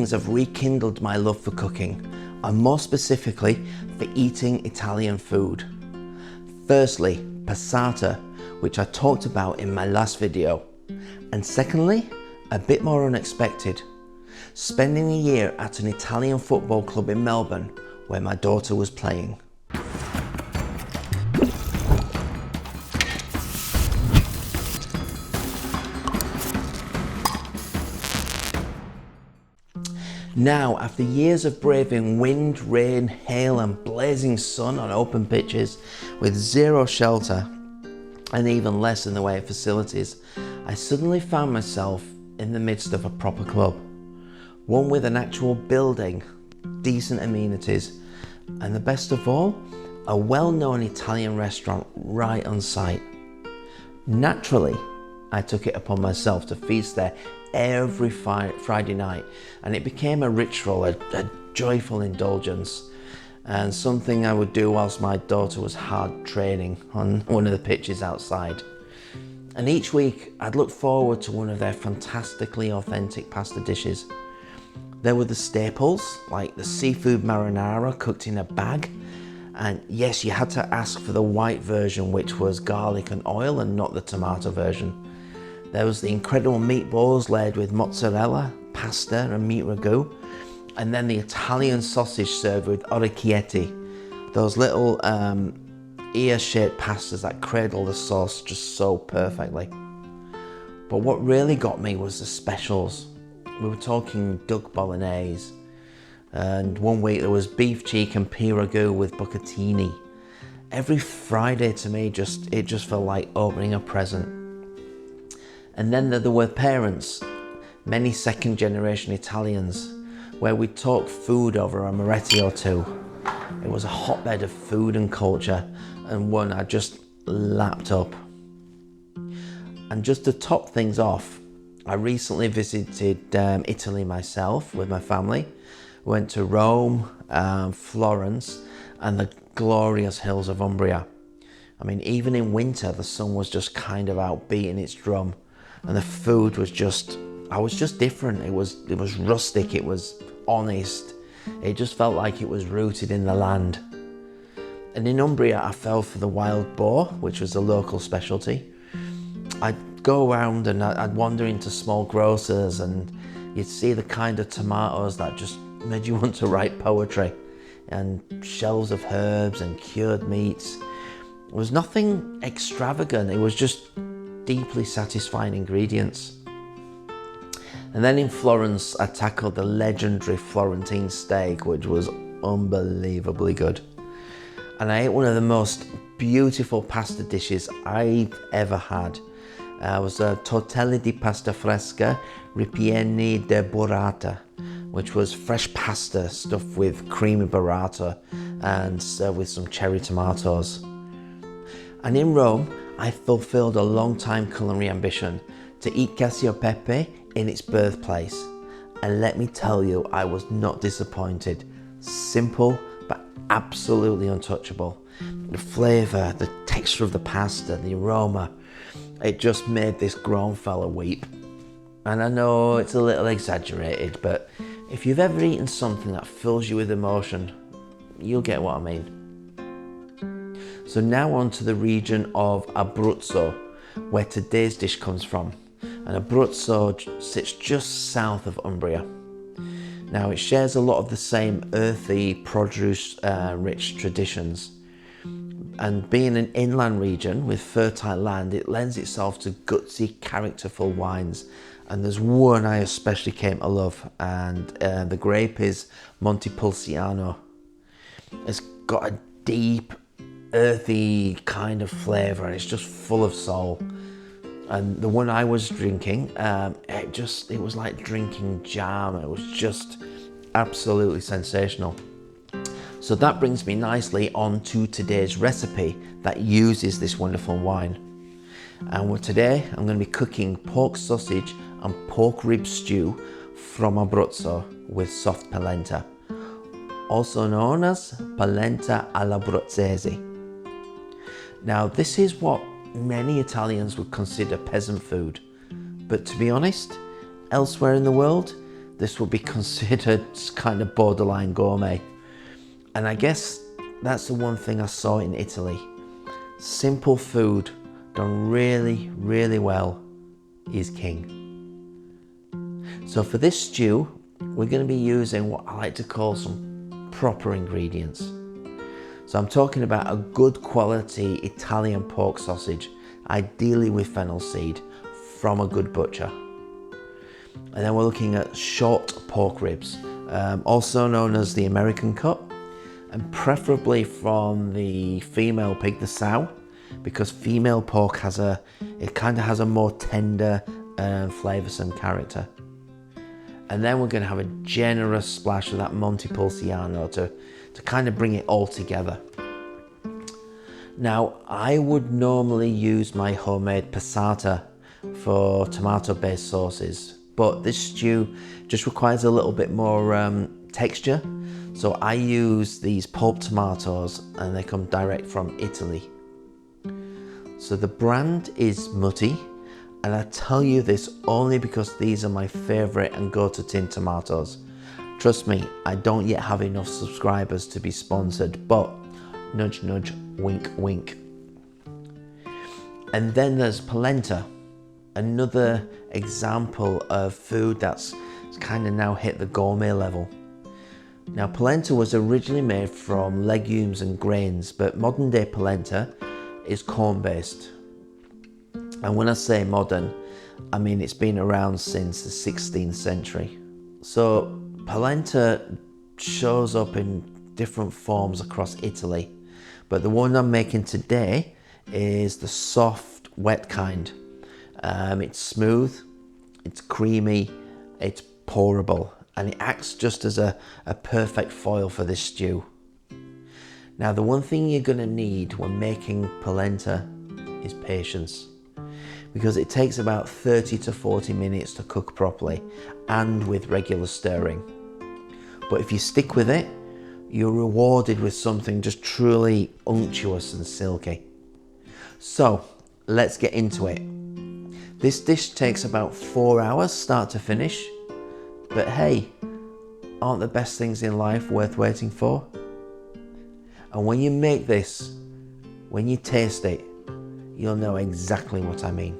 things have rekindled my love for cooking, and more specifically for eating Italian food. Firstly, passata, which I talked about in my last video. And secondly, a bit more unexpected, spending a year at an Italian football club in Melbourne where my daughter was playing. Now, after years of braving wind, rain, hail and blazing sun on open pitches with zero shelter and even less in the way of facilities, I suddenly found myself in the midst of a proper club. One with an actual building, decent amenities, and the best of all, a well-known Italian restaurant right on site. Naturally, I took it upon myself to feast there every Friday night, and it became a ritual, a joyful indulgence, and something I would do whilst my daughter was hard training on one of the pitches outside. And each week I'd look forward to one of their fantastically authentic pasta dishes. There were the staples, like the seafood marinara cooked in a bag, and yes, you had to ask for the white version, which was garlic and oil and not the tomato version. There was the incredible meatballs layered with mozzarella, pasta and meat ragu, and then the Italian sausage served with orecchietti, those little ear-shaped pastas that cradle the sauce just so perfectly. But what really got me was the specials. We were talking duck bolognese, and one week there was beef cheek and pea ragu with bucatini. Every Friday to me, it just felt like opening a present. And then there were parents, many second generation Italians, where we'd talk food over a Moretti or two. It was a hotbed of food and culture, and one I just lapped up. And just to top things off, I recently visited Italy myself with my family. Went to Rome, Florence, and the glorious hills of Umbria. I mean, even in winter, the sun was just kind of out beating its drum, and the food was I was just different. It was rustic, it was honest. It just felt like it was rooted in the land. And in Umbria, I fell for the wild boar, which was a local specialty. I'd go around and I'd wander into small grocers, and you'd see the kind of tomatoes that just made you want to write poetry, and shelves of herbs and cured meats. It was nothing extravagant, it was just deeply satisfying ingredients. And then in Florence, I tackled the legendary Florentine steak, which was unbelievably good. And I ate one of the most beautiful pasta dishes I've ever had. It was a tortelli di pasta fresca ripieni di burrata, which was fresh pasta stuffed with creamy burrata and served with some cherry tomatoes. And in Rome, I fulfilled a long-time culinary ambition to eat cacio e pepe in its birthplace. And let me tell you, I was not disappointed. Simple, but absolutely untouchable. The flavour, the texture of the pasta, the aroma, it just made this grown fella weep. And I know it's a little exaggerated, but if you've ever eaten something that fills you with emotion, you'll get what I mean. So now on to the region of Abruzzo, where today's dish comes from. And Abruzzo sits just south of Umbria. Now it shares a lot of the same earthy, produce-rich traditions. And being an inland region with fertile land, it lends itself to gutsy, characterful wines. And there's one I especially came to love, and the grape is Montepulciano. It's got a deep, earthy kind of flavour, and it's just full of soul. And the one I was drinking, it was like drinking jam. It was just absolutely sensational. So that brings me nicely on to today's recipe that uses this wonderful wine. And today I'm going to be cooking pork sausage and pork rib stew from Abruzzo with soft polenta, also known as polenta all'abruzzese. Now this is what many Italians would consider peasant food, but to be honest, elsewhere in the world, this would be considered kind of borderline gourmet. And I guess that's the one thing I saw in Italy. Simple food done really, really well is king. So for this stew, we're going to be using what I like to call some proper ingredients. So I'm talking about a good quality Italian pork sausage, ideally with fennel seed, from a good butcher. And then we're looking at short pork ribs, also known as the American cut, and preferably from the female pig, the sow, because female pork kind of has a more tender and flavoursome character. And then we're going to have a generous splash of that Montepulciano to kind of bring it all together. Now, I would normally use my homemade passata for tomato-based sauces, but this stew just requires a little bit more texture. So I use these pulp tomatoes, and they come direct from Italy. So the brand is Mutti, and I tell you this only because these are my favourite and go-to tin tomatoes. Trust me, I don't yet have enough subscribers to be sponsored, but nudge nudge, wink wink. And then there's polenta, another example of food that's kind of now hit the gourmet level. Now, polenta was originally made from legumes and grains, but modern day polenta is corn based. And when I say modern, I mean it's been around since the 16th century. So polenta shows up in different forms across Italy, but the one I'm making today is the soft, wet kind. It's smooth, it's creamy, it's pourable, and it acts just as a perfect foil for this stew. Now, the one thing you're going to need when making polenta is patience, because it takes about 30 to 40 minutes to cook properly and with regular stirring. But if you stick with it, you're rewarded with something just truly unctuous and silky. So let's get into it. This dish takes about 4 hours start to finish, but hey, aren't the best things in life worth waiting for? And when you make this, when you taste it, you'll know exactly what I mean.